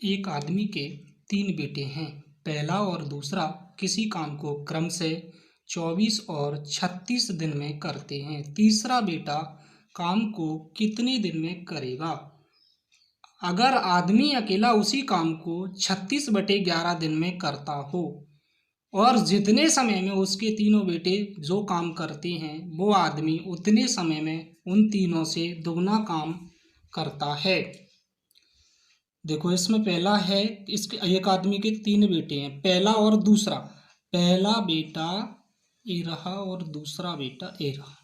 एक आदमी के 3 बेटे हैं। पहला और दूसरा किसी काम को क्रम से 24 और 36 दिन में करते हैं। तीसरा बेटा काम को कितने दिन में करेगा? अगर आदमी अकेला उसी काम को 36/11 दिन में करता हो और जितने समय में उसके तीनों बेटे जो काम करते हैं वो आदमी उतने समय में उन तीनों से दुगना काम करता है। देखो, इसमें पहला है, इसके एक आदमी के 3 बेटे हैं, पहला और दूसरा। पहला बेटा ए रहा और दूसरा बेटा ए रहा।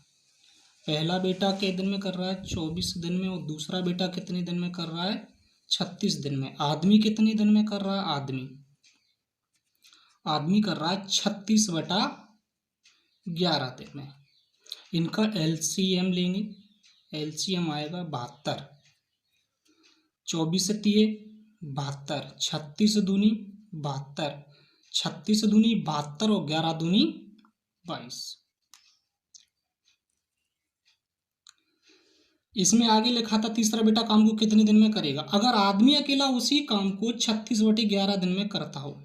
पहला बेटा कितने दिन में कर रहा है? 24 दिन में। और दूसरा बेटा कितने दिन में कर रहा है? 36 दिन में। आदमी कितने दिन में कर रहा है? आदमी कर रहा है 36/11 दिन में। इनका एलसीएम लेंगे। एलसीएम आएगा 72। 24 से 72, 36 दूनी 72, 36 दूनी 72 और 11 दूनी 22। इसमें आगे लिखा था तीसरा बेटा काम को कितने दिन में करेगा। अगर आदमी अकेला उसी काम को 36/11 दिन में करता हो,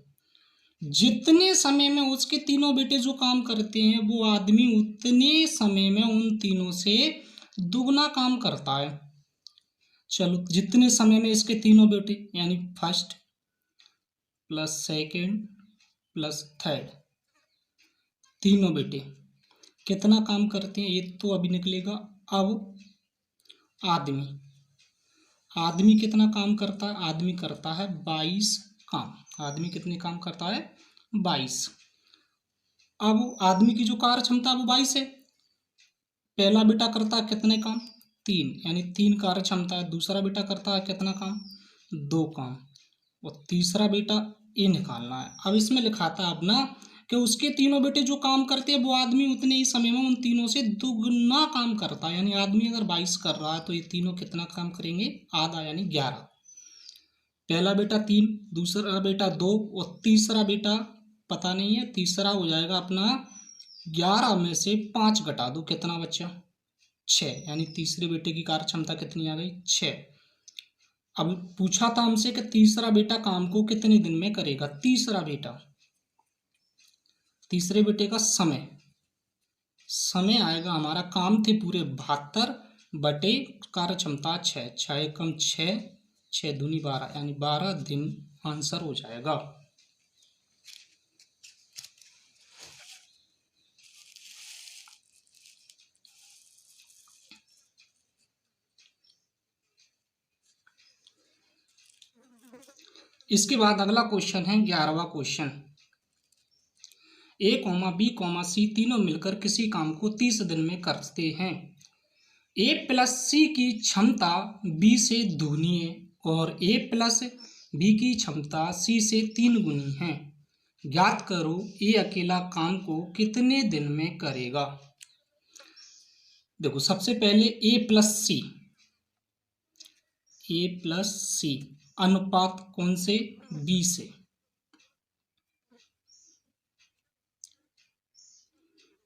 जितने समय में उसके तीनों बेटे जो काम करते हैं वो आदमी उतने समय में उन तीनों से दुगना काम करता है। चलो, जितने समय में इसके तीनों बेटे यानी first plus second plus third, तीनों बेटे कितना काम करते हैं ये तो अभी निकलेगा। अब आदमी कितना काम करता है? आदमी करता है 22 काम। आदमी कितने काम करता है? 22। अब आदमी की जो कार्य क्षमता वो 22 है। पहला बेटा करता है कितने काम? 3, यानी 3 कार्य क्षमता है। दूसरा बेटा करता है कितना काम? 2 काम। और तीसरा बेटा ये निकालना है। अब इसमें लिखा था अपना कि उसके तीनों बेटे जो काम करते हैं वो आदमी उतने ही समय में उन तीनों से दुगना काम करता है। यानी आदमी अगर 22 कर रहा है तो ये तीनों कितना काम करेंगे? आधा, यानी 11। पहला बेटा 3, दूसरा बेटा 2 और तीसरा बेटा पता नहीं है। तीसरा हो जाएगा अपना 11 में से 5 घटा दो, कितना बचा? 6। यानी तीसरे बेटे की कार्य क्षमता कितनी आ गई? 6। अब पूछा था हमसे कि तीसरा बेटा काम को कितने दिन में करेगा। तीसरे बेटे का समय आएगा हमारा, काम थे पूरे 72 बटे कार्य क्षमता 6। 6 कम 6, 6 दूनी 12, यानी 12 दिन आंसर हो जाएगा। इसके बाद अगला क्वेश्चन है 11वां क्वेश्चन। A, B, C तीनों मिलकर किसी काम को 30 दिन में करते हैं। A प्लस C की क्षमता B से दुगनी है और A प्लस B की क्षमता C से 3 गुनी है। ज्ञात करो A अकेला काम को कितने दिन में करेगा। देखो, सबसे पहले A प्लस C अनुपात कौन से? B से।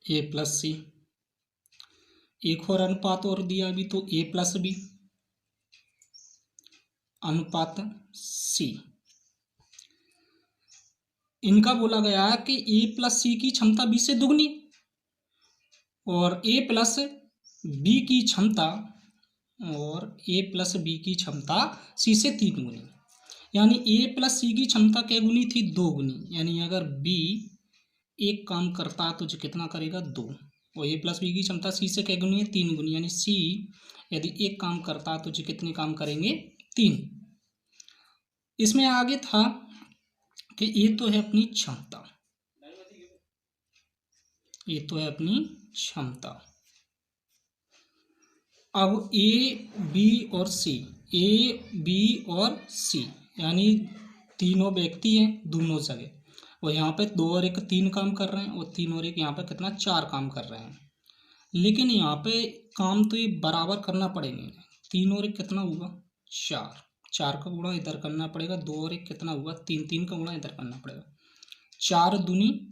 A प्लस C, एक और अनुपात और दिया अभी तो A प्लस B अनुपात C। इनका बोला गया है कि A प्लस C की क्षमता B से दुगनी और A प्लस B की क्षमता C से 3 गुनी। यानी A प्लस C की क्षमता क्या गुनी थी? 2 गुनी। यानी अगर B एक काम करता है तो जो कितना करेगा? 2। और A प्लस B की क्षमता C से क्या गुनी है? 3 गुनी। यानी C यदि एक काम करता है तो जो कितने काम करेंगे? 3। इसमें आगे था कि ये तो है अपनी क्षमता, अब A, B और C यानी तीनों व्यक्ति हैं दोनों जगह, और यहाँ पे 2 और 1 3 काम कर रहे हैं और 3 और 1 यहाँ पे कितना? 4 काम कर रहे हैं। लेकिन यहाँ पे काम तो ये बराबर करना पड़ेंगे। 3 और 1 कितना हुआ? 4। 4 का गुणा इधर करना पड़ेगा। 2 और 1 कितना हुआ? 3। 3 का गुणा इधर करना पड़ेगा। 4 दूनी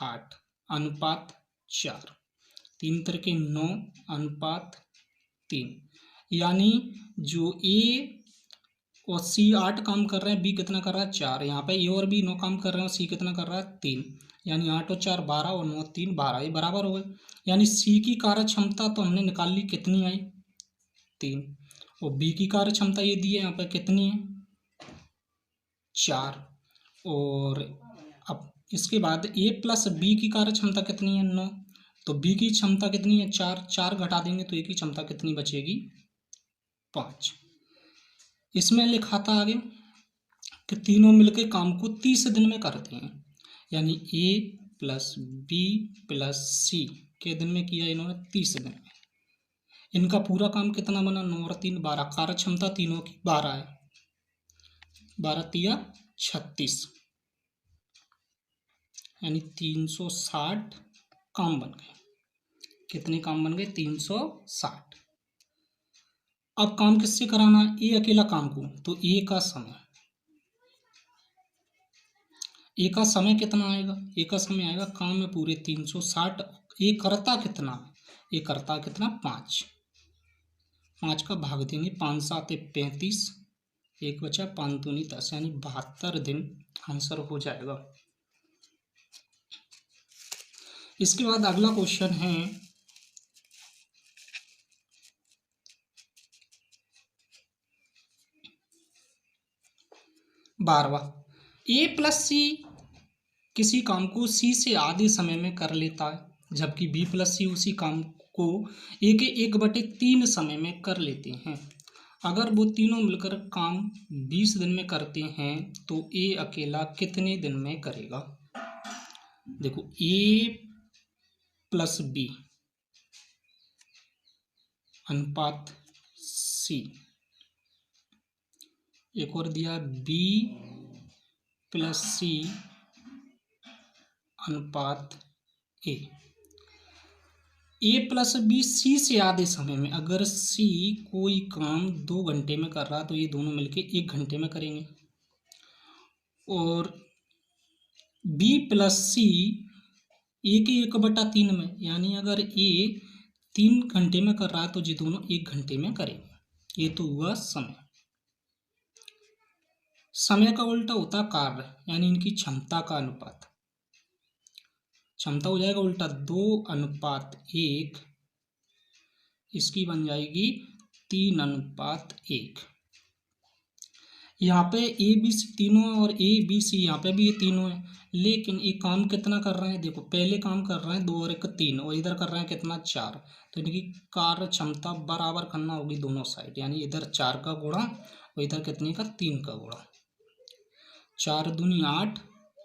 8 अनुपात 4। 3 तरके 9 अनुपात 3। यानी जो A और सी 8 काम कर रहे हैं, बी कितना कर रहा है 4। यहाँ पे ए और बी 9 काम कर रहे हैं और सी कितना कर रहा है 3। यानी 8 और 4 12 और 9 3 12, ये बराबर हो गए। यानी सी की कार्य क्षमता तो हमने निकाल ली, कितनी आई 3। और बी की कार्य क्षमता ये दी है यहाँ पे कितनी है 4। और अब इसके बाद ए प्लस बी की कार्य क्षमता कितनी है 9। तो बी की क्षमता कितनी है 4, 4 घटा देंगे तो ए की क्षमता कितनी बचेगी 5। इसमें लिखा था आगे कि तीनों मिलकर काम को 30 दिन में करते हैं। यानी ए प्लस बी प्लस सी के दिन में किया इन्होंने 30 दिन में। इनका पूरा काम कितना बना 9 और 3 12, कार्य क्षमता तीनों की 12 है, 12 तिया 36, यानी 360 काम बन गए। कितने काम बन गए 360। अब काम किससे कराना है, ए अकेला काम को, तो ए का समय, ए का समय कितना आएगा, ए का समय आएगा काम में पूरे 360। ए करता कितना, ए करता कितना 5, 5 का भाग देंगे, 5 7 35, एक बचा 5 दूनी 10, यानी 72 दिन आंसर हो जाएगा। इसके बाद अगला क्वेश्चन है 12वां। ए प्लस सी किसी काम को सी से आधे समय में कर लेता है, जबकि बी प्लस सी उसी काम को ए के 1/3 समय में कर लेते हैं। अगर वो तीनों मिलकर काम 20 दिन में करते हैं तो ए अकेला कितने दिन में करेगा। देखो ए प्लस बी अनुपात सी, एक और दिया बी प्लस सी अनुपात ए। ए प्लस बी सी से आधे समय में, अगर सी कोई काम 2 घंटे में कर रहा तो ये दोनों मिलके 1 घंटे में करेंगे। और बी प्लस सी ए के 1/3 में, यानी अगर ए 3 घंटे में कर रहा है तो ये दोनों 1 घंटे में करेंगे। ये तो हुआ समय। समय का उल्टा होता कार्य, यानी इनकी क्षमता का अनुपात। क्षमता हो जाएगा उल्टा 2:1, इसकी बन जाएगी 3:1। यहाँ पे ए बी सी तीनों और ए बी सी यहाँ पे भी ये तीनों है, लेकिन ये काम कितना कर रहे हैं, देखो पहले काम कर रहे हैं 2 और 1 3, और इधर कर रहे हैं कितना 4। तो इनकी कार्य क्षमता बराबर करना होगी दोनों साइड, यानी इधर 4 का गुणा और इधर कितने का 3 का गुणा। 4 दूनी 8,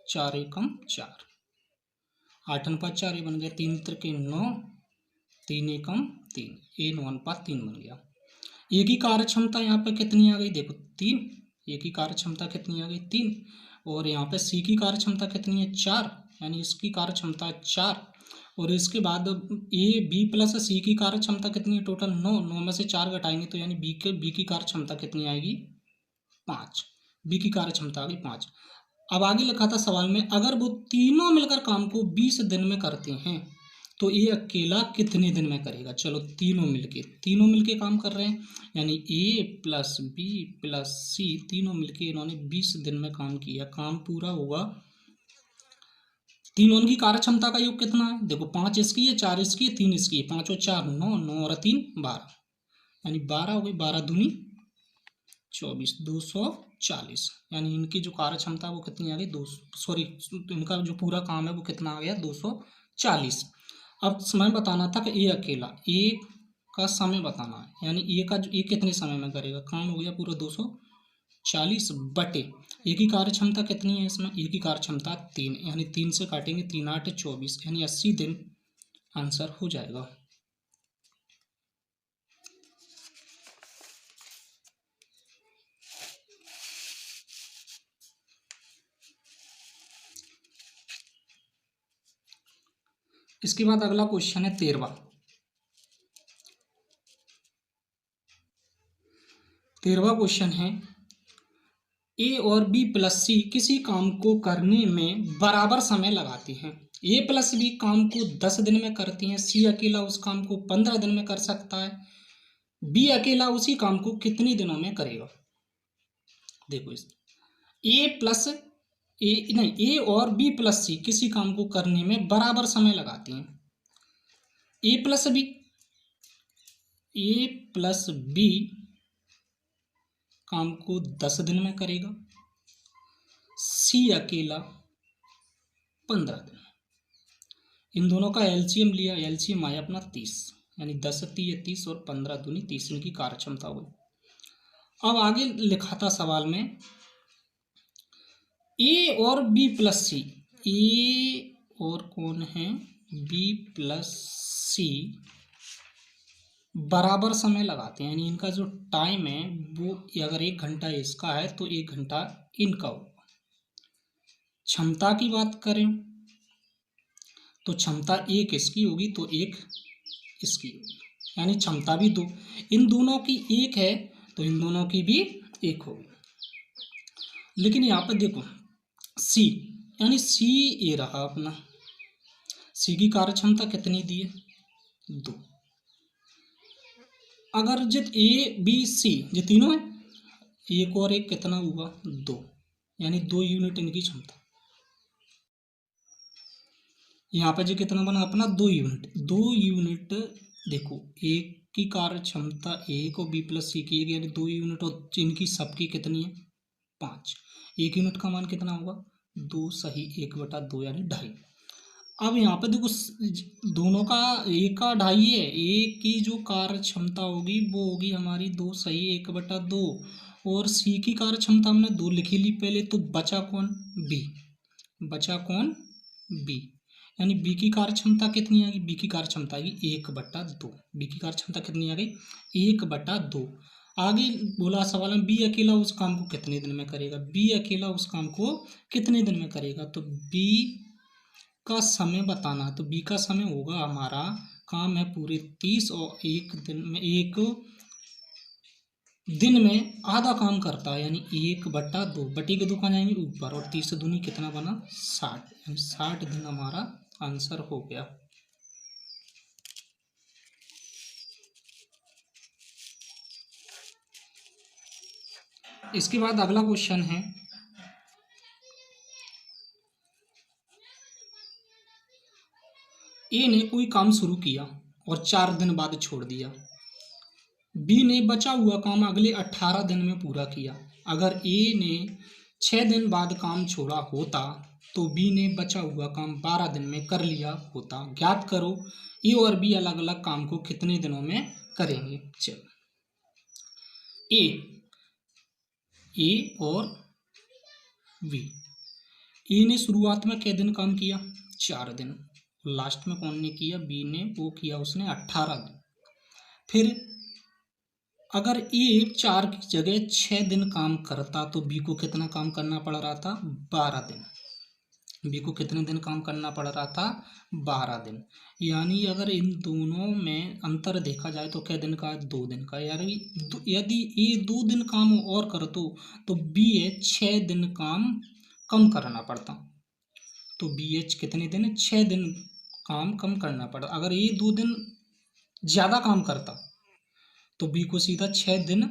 4 एकम 4, 8 अनुपात 4 ये बन गया, 3 त्रिके 9, 3 एकम 3, ए 9:3 बन गया। ए की कार्य क्षमता यहाँ पे कितनी आ गई, देखो 3, ए की कार्य क्षमता कितनी आ गई 3। और यहाँ पे सी की कार्य क्षमता कितनी है 4, यानी इसकी कार्य क्षमता 4। और इसके बाद ए बी प्लस सी की कार्य क्षमता कितनी है टोटल 9, 9 में से 4 घटाएंगे तो यानी बी की कार्य क्षमता कितनी आएगी 5, बी की कार्य क्षमता आ गई 5। अब आगे लिखा था सवाल में, अगर वो तीनों मिलकर काम को 20 दिन में करते हैं तो ये अकेला कितने दिन में करेगा। चलो तीनों मिलके काम कर रहे हैं, यानी ए प्लस बी प्लस सी तीनों मिलके इन्होंने 20 दिन में काम किया। काम पूरा हुआ, तीनों की कार्य क्षमता का योग कितना है, देखो 5 इसकी है, 4 इसकी है, 3 इसकी है, 5 और 4 9, 9 और 3 12, यानी 12 हो गई, 12 दूनी 24, 240। यानी इनकी जो कार्य क्षमता वो कितनी आ गई 200, सॉरी इनका जो पूरा काम है वो कितना आ गया 240। अब समय बताना था कि ए अकेला, ए का समय बताना है, यानी ए कितने समय में करेगा। काम हो गया पूरा 240 बटे ए की कार्य क्षमता कितनी है, इसमें ए की कार्य क्षमता 3, यानी 3 से काटेंगे 3 8 24, यानी 80 दिन आंसर हो जाएगा। इसके बाद अगला क्वेश्चन है 13वां। 13वां क्वेश्चन है, ए और बी प्लस सी किसी काम को करने में बराबर समय लगाते हैं। ए प्लस बी काम को 10 दिन में करती हैं, सी अकेला उस काम को 15 दिन में कर सकता है, बी अकेला उसी काम को कितने दिनों में करेगा। देखो इस ए प्लस ए नहीं, ए और बी प्लस सी किसी काम को करने में बराबर समय लगाती हैं। ए प्लस बी, ए प्लस बी काम को 10 दिन में करेगा, सी अकेला 15 दिन। इन दोनों का एलसीएम लिया, एलसीएम आया अपना 30, यानी 10 तिये 30 और 15 दूनी 30 इनकी कार्य क्षमता हुई। अब आगे लिखा था सवाल में ए और बी प्लस सी, ए और कौन है बी प्लस सी बराबर समय लगाते हैं, यानी इनका जो टाइम है वो अगर 1 घंटा इसका है तो 1 घंटा इनका होगा। क्षमता की बात करें तो क्षमता 1 इसकी होगी तो 1 इसकी होगी, यानी क्षमता भी 2, इन दोनों की 1 है तो इन दोनों की भी 1 होगी। लेकिन यहाँ पर देखो सी, यानी सी ये रहा अपना, सी की कार्य क्षमता कितनी दी है 2। अगर जित ए बी सी ये तीनों है, 1 और 1 कितना हुआ 2, यानी 2 यूनिट इनकी क्षमता। यहाँ पर जो कितना बना अपना 2 यूनिट, 2 यूनिट। देखो एक की कार्य क्षमता 1 और बी प्लस सी की 1, यानी 2 यूनिट, और इनकी सबकी कितनी है 5। 1 यूनिट का मान कितना होगा 2 सही 1/2, यानी 2.5। अब यहाँ पे देखो दोनों का 1 का 2.5 है, एक की जो कार्य क्षमता होगी वो होगी हमारी 2 सही 1/2, और सी की कार्य क्षमता हमने 2 लिखी ली पहले, तो बचा कौन बी, बचा कौन बी, यानी बी की कार्य क्षमता कितनी आ गई, बी की कार्य क्षमता आ गई 1/2, बी की कार्य क्षमता कितनी आ गई 1/2। आगे बोला सवाल में बी अकेला उस काम को कितने दिन में करेगा, बी अकेला उस काम को कितने दिन में करेगा, तो बी का समय बताना, तो बी का समय होगा हमारा, काम है पूरे 30 और 1 दिन में आधा काम करता है, यानी 1/2, बटी के 2 कहाँ जाएंगे ऊपर, और 30 दूनी कितना बना 60, यानी 60 दिन हमारा आंसर हो गया। इसके बाद अगला क्वेश्चन है ए ने कोई काम शुरू किया और 4 दिन बाद छोड़ दिया, बी ने बचा हुआ काम अगले 18 दिन में पूरा किया। अगर ए ने 6 दिन बाद काम छोड़ा होता तो बी ने बचा हुआ काम 12 दिन में कर लिया होता। ज्ञात करो ए और बी अलग अलग काम को कितने दिनों में करेंगे। चलो ए और बी, ए ने शुरुआत में कितने दिन काम किया 4 दिन, लास्ट में कौन ने किया बी ने, वो किया उसने 18 दिन। फिर अगर ए 4 की जगह 6 दिन काम करता तो बी को कितना काम करना पड़ रहा था 12 दिन, बी को कितने दिन काम करना पड़ रहा था 12 दिन। यानी अगर इन दोनों में अंतर देखा जाए तो क्या दिन का 2 दिन का, यानी यदि ए 2 दिन काम और कर तो बी एच 6 दिन काम कम करना पड़ता, तो बी एच कितने दिन 6 दिन काम कम करना पड़ता। अगर ए 2 दिन ज़्यादा काम करता तो बी को सीधा 6 दिन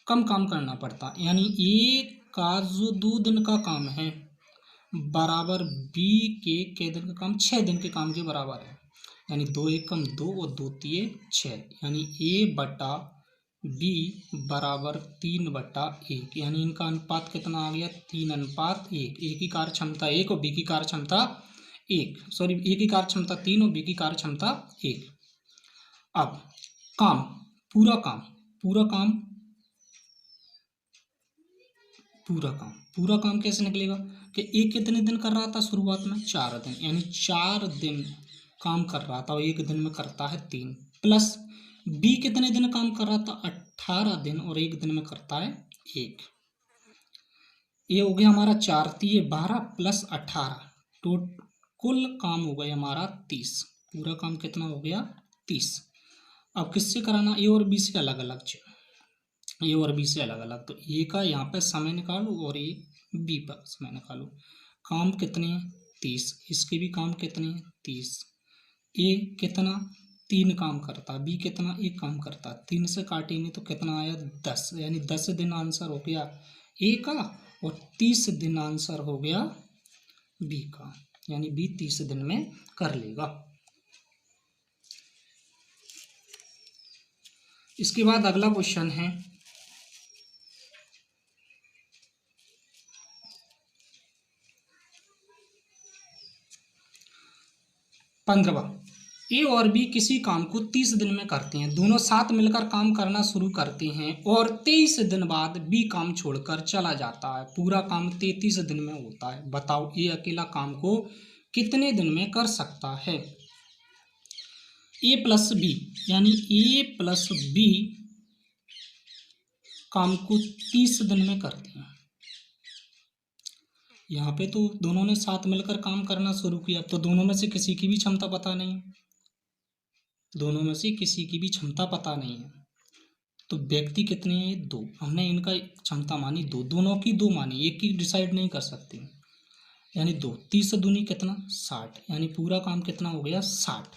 कम काम करना पड़ता, यानी ए का जो 2 दिन का काम है बराबर बी के दिन का काम 6 दिन के काम के बराबर है, यानी 2 1 कम 2 और 2 तिये 6, यानी ए बटा बी बराबर 3/1, यानी इनका अनुपात कितना आ गया 3:1। ए की कार्य क्षमता 1 और बी की कार्य क्षमता 1, सॉरी ए की कार्य क्षमता 3 और बी की कार्य क्षमता 1। अब काम पूरा काम कैसे निकलेगा कि एक कितने दिन कर रहा था शुरुआत में 4 दिन, यानी 4 दिन काम कर रहा था और 1 दिन में करता है 3, प्लस बी कितने दिन काम कर रहा था 18 दिन और 1 दिन में करता है 1। ये हो गया हमारा 4 तिये 12 प्लस 18, तो कुल काम हो गया हमारा 30, पूरा काम कितना हो गया 30। अब किससे कराना ए और बी से अलग अलग, ए और बी से अलग अलग, तो ए का यहाँ पे समय निकालो और ए बी पर समय निकालो। काम कितने हैं 30, इसके भी काम कितने हैं 30। ए कितना 3 काम करता, बी कितना 1 काम करता, 3 से काटेंगे तो कितना आया 10, यानी 10 दिन आंसर हो गया ए का, और 30 दिन आंसर हो गया बी का, यानी बी 30 दिन में कर लेगा। इसके बाद अगला क्वेश्चन है 15वां। ए और बी किसी काम को 30 दिन में करते हैं, दोनों साथ मिलकर काम करना शुरू करते हैं और 23 दिन बाद बी काम छोड़कर चला जाता है। पूरा काम 33 दिन में होता है। बताओ ए अकेला काम को कितने दिन में कर सकता है। ए प्लस बी, यानी ए प्लस बी काम को 30 दिन में करते हैं। यहाँ पे तो दोनों ने साथ मिलकर काम करना शुरू किया, तो दोनों में से किसी की भी क्षमता पता नहीं है, दोनों में से किसी की भी क्षमता पता नहीं है। तो व्यक्ति कितने हैं, 2। हमने इनका क्षमता मानी 2, दोनों की 2 मानी, एक की डिसाइड नहीं कर सकते, यानी 2। 30 दूनी कितना, 60, यानी पूरा काम कितना हो गया, 60।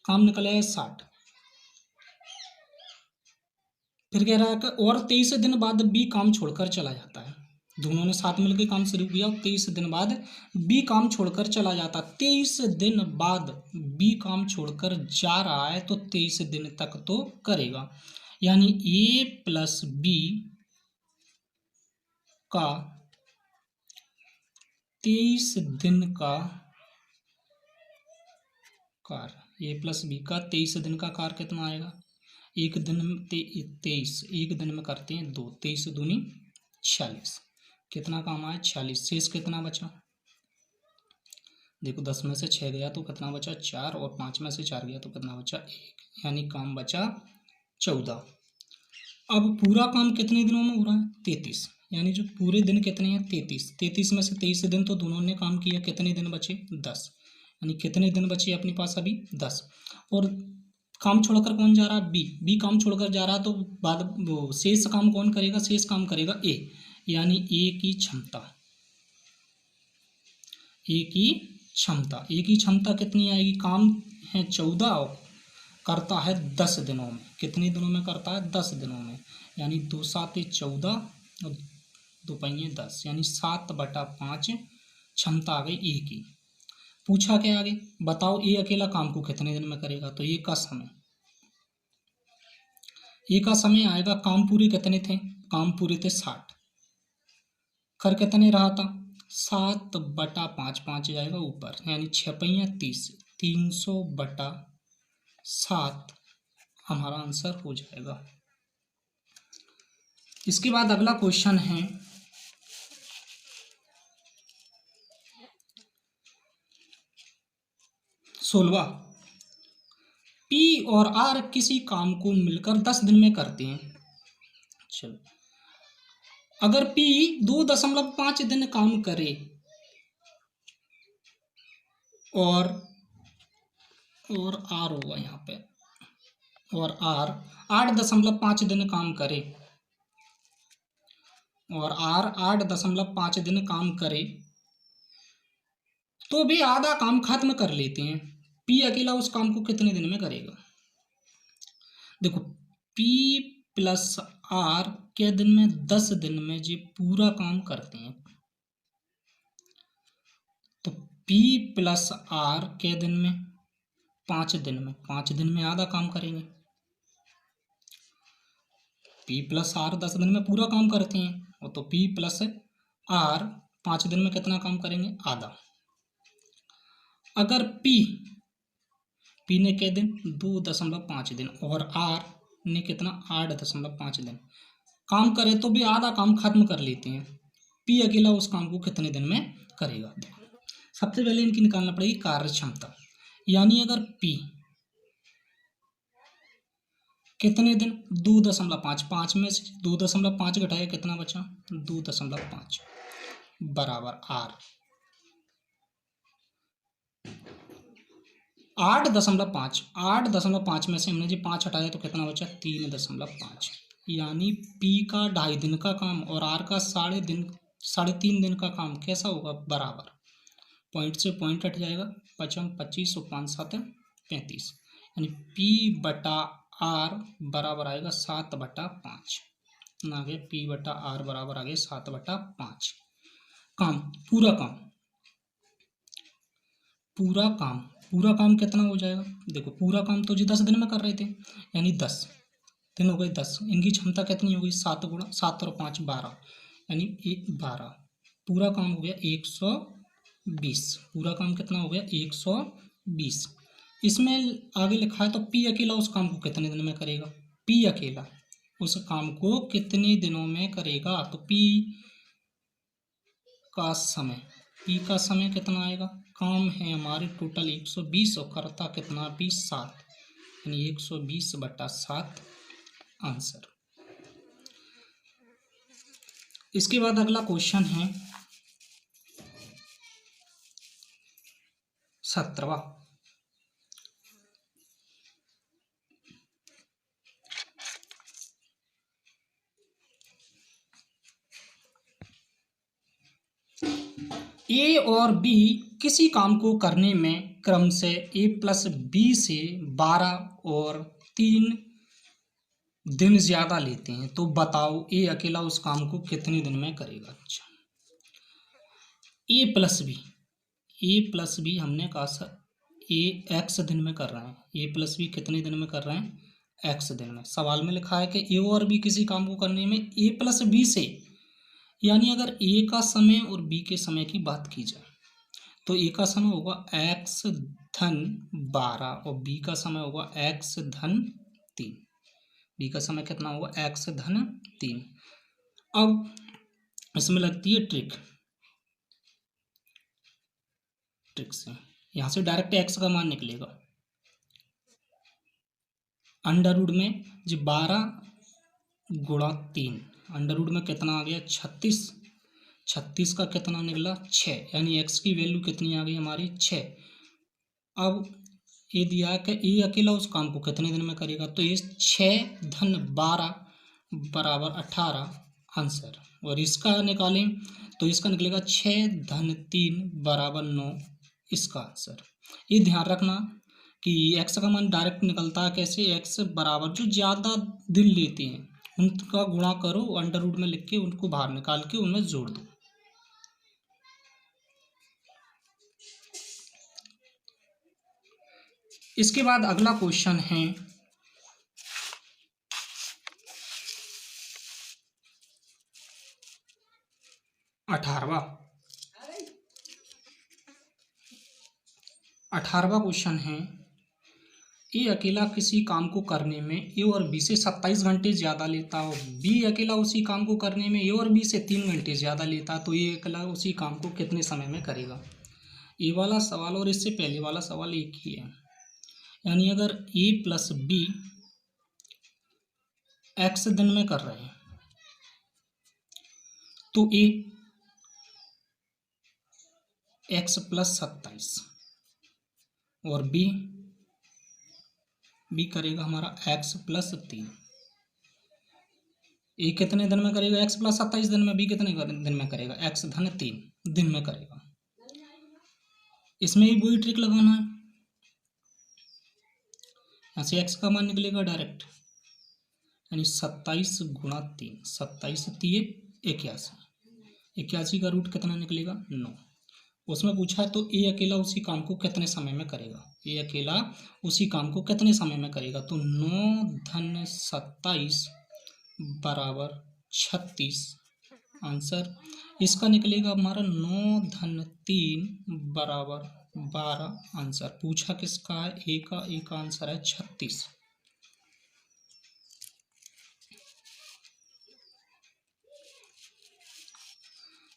काम निकला है 60। फिर कह रहा है कि और 23 दिन बाद बी काम छोड़कर चला जाता है। दोनों ने साथ मिलकर काम शुरू किया, 23 दिन बाद बी काम छोड़कर चला जाता। 23 दिन बाद बी काम छोड़कर जा रहा है, तो 23 दिन तक तो करेगा, यानी ए प्लस बी का 23 दिन का कार्य, ए प्लस बी का 23 दिन का कार्य कितना आएगा, एक दिन में 23, एक दिन में करते हैं 2, 23 दूनी 46। कितना काम आया, 46। शेष कितना बचा, देखो 10 में से 6 गया तो कितना बचा, 4, और 5 में से 4 गया तो कितना बचा, 1, यानी काम बचा 14। अब पूरा काम कितने दिनों में हो रहा है, 33, यानी जो पूरे दिन कितने हैं, 33। 33 में से 23 दिन तो दोनों ने काम किया, कितने दिन बचे, 10, यानी कितने दिन बचे अपने पास अभी, 10। और काम छोड़कर कौन जा रहा है, बी काम छोड़कर जा रहा है, तो बाद वो शेष काम कौन करेगा, शेष काम करेगा ए, यानी ए की क्षमता, ए की क्षमता कितनी आएगी, काम है 14 और करता है 10 दिनों में। कितने दिनों में करता है, 10 दिनों में, यानी 2 7 14 और 2 5 10, यानी 7/5 क्षमता आ गई ए की। पूछा क्या आगे, बताओ ए अकेला काम को कितने दिन में करेगा। तो ए का समय आएगा, काम पूरे कितने थे, काम पूरे थे 60, कर कितने रहा था, 7/5, 5 जाएगा ऊपर, यानी 6 5 30, 300/7 हमारा आंसर हो जाएगा। इसके बाद अगला क्वेश्चन है 16वां। पी और आर किसी काम को मिलकर 10 दिन में करते हैं। चलो, अगर पी 2.5 दिन काम करे और आर होगा यहाँ पे, और आर 8.5 दिन काम करे, और आर 8.5 दिन काम करे, तो भी आधा काम खत्म कर लेते हैं। पी अकेला उस काम को कितने दिन में करेगा। देखो, पी प्लस आर के दिन में 10 दिन में जी पूरा काम करते हैं, तो पी प्लस आर के दिन में 5 दिन में आधा काम करेंगे। पी प्लस आर 10 दिन में पूरा काम करते हैं, और तो पी प्लस आर 5 दिन में कितना काम करेंगे, आधा। अगर पी ने के दिन 2.5 दिन और आर ने कितना 8.5 दिन काम करे, तो भी आधा काम खत्म कर लेते हैं। पी अकेला उस काम को कितने दिन में करेगा। सबसे पहले इनकी निकालना पड़ेगी कार्य क्षमता, यानी अगर पी कितने दिन 2.5, 5 में से 2.5 घटाया कितना बचा, 2.5 बराबर आर 8.5 में से हमने जी 5 हटाया तो कितना बचा, 3.5, यानी पी का 2.5 दिन का काम और आर का 3.5 दिन का काम कैसा होगा, बराबर। पॉइंट से पॉइंट हट जाएगा, 5 25 और 5 7 35, यानी पी बटा आर बराबर आएगा 7/5। ना आ गया P/R बराबर आ गया 7/5। काम, पूरा काम, पूरा काम कितना हो जाएगा? देखो पूरा काम तो जी 10 दिन में कर रहे थे, यानी 10 दिन हो गए 10। इनकी क्षमता कितनी हो गई? 7 गुणा 7 और 5 12, यानी 12। पूरा काम हो गया 120। पूरा काम कितना हो गया? 120। इसमें आगे लिखा है तो P अकेला उस काम को कितने दिन में करेगा? P अकेला उस काम को कितने दिनों में करेगा? तो P का समय कितना आएगा? काम है हमारे टोटल 120 और करता कितना? 7, यानी 120/7 आंसर। इसके बाद अगला क्वेश्चन है 17वां। ए और बी किसी काम को करने में क्रम से A+B से 12 और 3 दिन ज़्यादा लेते हैं, तो बताओ ए अकेला उस काम को कितने दिन में करेगा? अच्छा, A+B हमने कहा सर A x दिन में कर रहे हैं। A+B कितने दिन में कर रहे हैं? x दिन में। सवाल में लिखा है कि ए और बी किसी काम को करने में A+B से, यानी अगर ए का समय और बी के समय की बात की जाए तो ए का समय होगा x-12 और बी का समय होगा x-3। बी का समय कितना होगा? x-3। अब इसमें लगती है ट्रिक से, यहां से डायरेक्ट x का मान निकलेगा। अंडर रूट में जो 12 गुणा 3, अंडर रूट में कितना आ गया? 36। 36 का कितना निकला? 6, यानी x की वैल्यू कितनी आ गई हमारी? 6। अब ये दिया है कि ए अकेला उस काम को कितने दिन में करेगा, तो ये 6-12 बराबर 18 आंसर। और इसका निकालें तो इसका निकलेगा 6-3 बराबर 9, इसका आंसर। ये ध्यान रखना कि x का मान डायरेक्ट निकलता है कैसे? x बराबर जो ज़्यादा दिन लेते हैं उनका गुणा करो, अंडर रूट में लिख के उनको बाहर निकाल के उनमें जोड़ दो। इसके बाद अगला क्वेश्चन है 18वां। 18वां क्वेश्चन है ए अकेला किसी काम को करने में ए और बी से 27 घंटे ज़्यादा लेता हो, बी अकेला उसी काम को करने में ए और बी से 3 घंटे ज़्यादा लेता, तो ए अकेला उसी काम को कितने समय में करेगा? ये वाला सवाल और इससे पहले वाला सवाल एक ही है, यानी अगर A+B x दिन में कर रहे हैं तो ए x+27 और बी करेगा हमारा x+3। ए कितने दिन में करेगा? x+27 दिन में। बी कितने दिन में करेगा? x-3 दिन में करेगा। इसमें भी वही ट्रिक लगाना है, यहाँ से x का मान निकलेगा डायरेक्ट, यानी 27 गुणा 3, 27×3 = 81। 81 का रूट कितना निकलेगा? 9। उसमें पूछा है तो ए अकेला उसी काम को कितने समय में करेगा? ए अकेला उसी काम को कितने समय में करेगा? तो 9-27 बराबर 36 आंसर। इसका निकलेगा हमारा 9-3 बराबर 12 आंसर। पूछा किसका है? ए का आंसर है 36।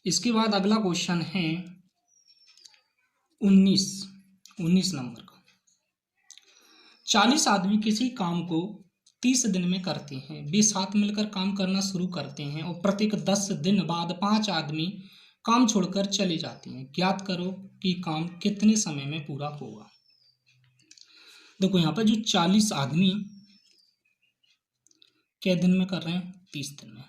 इसके बाद अगला क्वेश्चन है 19 नंबर का। 40 आदमी किसी काम को 30 दिन में करते हैं, वे साथ मिलकर काम करना शुरू करते हैं और प्रत्येक 10 दिन बाद 5 आदमी काम छोड़कर चले जाते हैं। ज्ञात करो कि काम कितने समय में पूरा होगा। देखो यहाँ पर जो 40 आदमी क्या दिन में कर रहे हैं? 30 दिन में।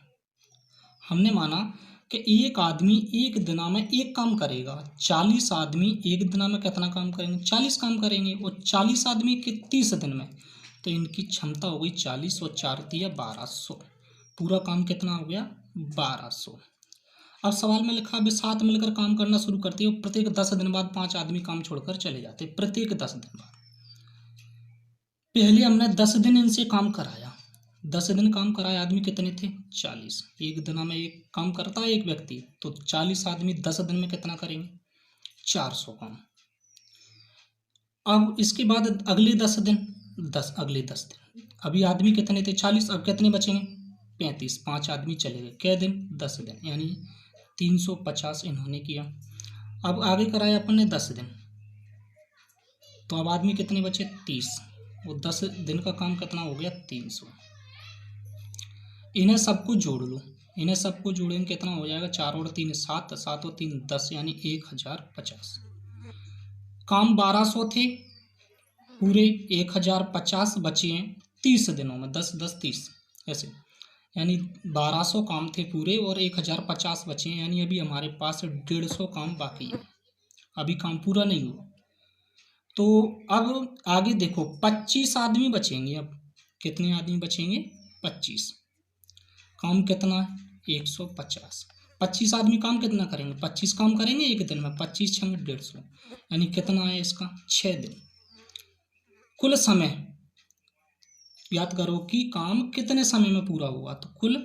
हमने माना कि एक आदमी एक दिना में एक काम करेगा, 40 आदमी एक दिना में कितना काम करेंगे? 40 काम करेंगे, और 40 आदमी के 30 दिन में, तो इनकी क्षमता हो गई 40 और 4 दिया 1200। पूरा काम कितना हो गया 1200। अब सवाल में लिखा, वे साथ मिलकर काम करना शुरू करते हैं, प्रत्येक 10 दिन बाद 5 आदमी काम छोड़कर चले जाते, प्रत्येक 10 दिन बाद। पहले हमने 10 दिन इनसे काम कराया, 10 दिन काम कराया, आदमी कितने थे 40। एक दिन में एक काम करता है एक व्यक्ति, तो 40 आदमी 10 दिन में कितना करेंगे 400 काम। अब इसके बाद अगले 10 दिन, अगले 10 दिन, अभी आदमी कितने थे 40, अब कितने बचेंगे 35, 5 आदमी चले गए, क्या दिन 10 दिन, यानी 350 इन्होंने किया। अब आगे कराया अपन ने 10 दिन, तो अब आदमी कितने बचे 30, वो 10 दिन का काम कितना हो गया 300। इन्हें सबको जोड़ लो, इन्हें सबको जोड़ेंगे कितना हो जाएगा 4 और 3 7, 7 और 3 10, यानी 1050। काम 1200 थे, पूरे 1050 बचे हैं 30 दिनों में, 10 10 30 ऐसे, यानी 1200 काम थे पूरे और 1050 बचे हैं, यानी अभी हमारे पास 150 काम बाकी है, अभी काम पूरा नहीं हुआ। तो अब आगे देखो 25 आदमी बचेंगे, अब कितने आदमी बचेंगे 25, काम कितना 150, 25 आदमी काम कितना करेंगे 25 काम करेंगे एक दिन में, 25 छंग 150, यानी कितना है इसका 6 दिन। कुल समय याद करो कि काम कितने समय में पूरा हुआ, तो कुल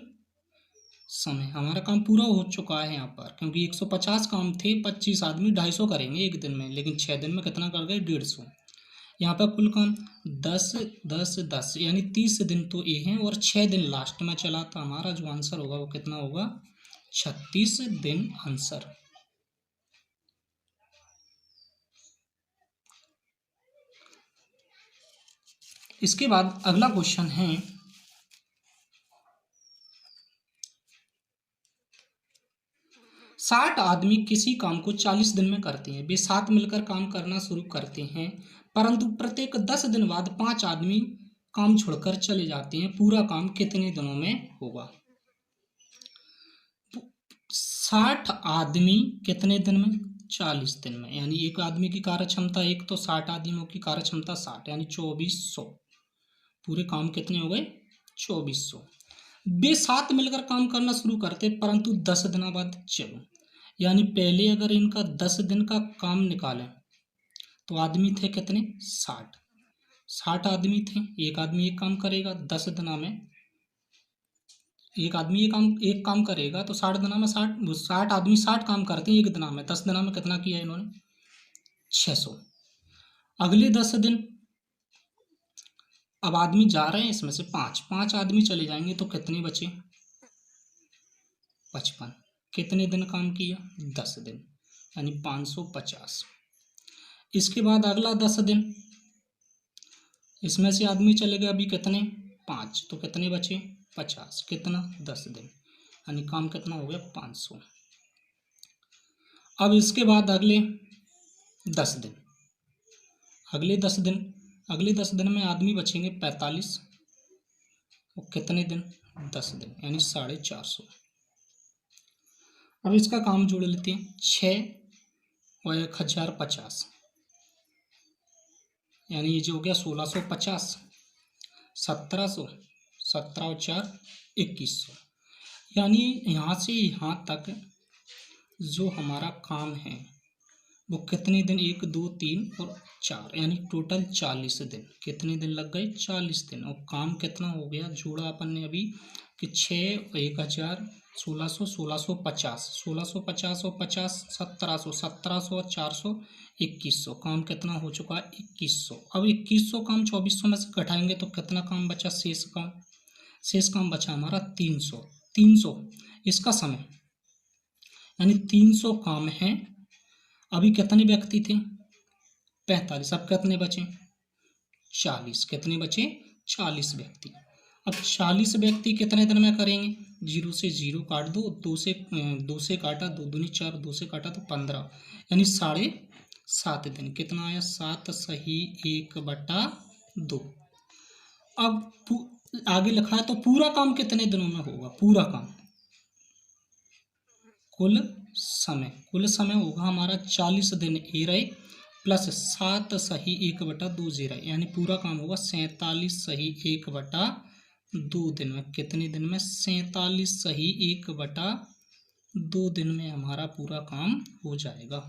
समय हमारा काम पूरा हो चुका है यहाँ पर, क्योंकि 150 काम थे, 25 आदमी 250 करेंगे एक दिन में, लेकिन 6 दिन में कितना कर गए 150। यहाँ पर कुल काम 10 10 10, यानी 30 दिन तो ये हैं और 6 दिन लास्ट में चला, तो हमारा जो आंसर होगा वो कितना होगा 36 दिन आंसर। इसके बाद अगला क्वेश्चन है, साठ आदमी किसी काम को 40 दिन में करते हैं, वे साथ मिलकर काम करना शुरू करते हैं, परंतु प्रत्येक 10 दिन बाद 5 आदमी काम छोड़कर चले जाते हैं, पूरा काम कितने दिनों में होगा। 60 आदमी कितने दिन में 40 दिन में, यानी एक आदमी की कार्य क्षमता एक, तो 60 आदमियों की कार्य क्षमता 60, यानी 2400, पूरे काम कितने हो गए 2400। वे साथ मिलकर काम करना शुरू करते, परंतु 10 दिनों बाद, चलो यानी पहले अगर इनका 10 दिन का काम निकालें तो आदमी थे कितने 60 आदमी थे, एक आदमी एक काम करेगा 10 दिनों में, एक आदमी एक काम करेगा तो 60 दिनों में 60 आदमी 60 काम करते हैं एक दिनों में, 10 दिनों में कितना किया इन्होंने 600। अगले 10 दिन अब आदमी जा रहे हैं, इसमें से 5 आदमी चले जाएंगे, तो कितने बचे 55, कितने दिन काम किया 10 दिन, यानी 550। इसके बाद अगला 10 दिन, इसमें से आदमी चले गए अभी कितने 5, तो कितने बचे 50, कितना 10 दिन, यानी काम कितना हो गया 500। अब इसके बाद अगले 10 दिन, अगले 10 दिन में आदमी बचेंगे 45, और कितने दिन 10 दिन, यानी 450। अब इसका काम जोड़ लेते हैं, 6 और 1050, यानी ये जो हो गया 1650, 1700, 17 और 4 2100, यानी यहाँ से यहाँ तक जो हमारा काम है वो कितने दिन 1 2 3 और 4, यानी टोटल 40 दिन, कितने दिन लग गए 40 दिन, और काम कितना हो गया जोड़ा अपन ने अभी कि 6 1000 1600 1650 1650 और 50 1700 1700 और 400 2100, काम कितना हो चुका है 2100। अब 2100 काम 2400 में से घटाएंगे तो कितना काम बचा, शेष काम बचा हमारा 300। इसका समय यानी 300 काम है। अभी कितने व्यक्ति थे 45, अब कितने बचे 40, कितने बचे 40 व्यक्ति। अब 40 व्यक्ति कितने दिन में करेंगे, 0 से 0 काट दो, 2 से काटा 2 दूनी 4, 2 से काटा तो 15, यानी 7.5 दिन, कितना आया 7 सही 1/2। अब आगे लिखा है तो पूरा काम कितने दिनों में होगा, पूरा काम कुल समय होगा हमारा 40 दिन ए रहे प्लस 7 सही 1/2 जे रहे, यानी पूरा काम होगा 47 सही 1/2 2 दिन में। कितने दिन में? 47 सही 1/2 दिन में हमारा पूरा काम हो जाएगा।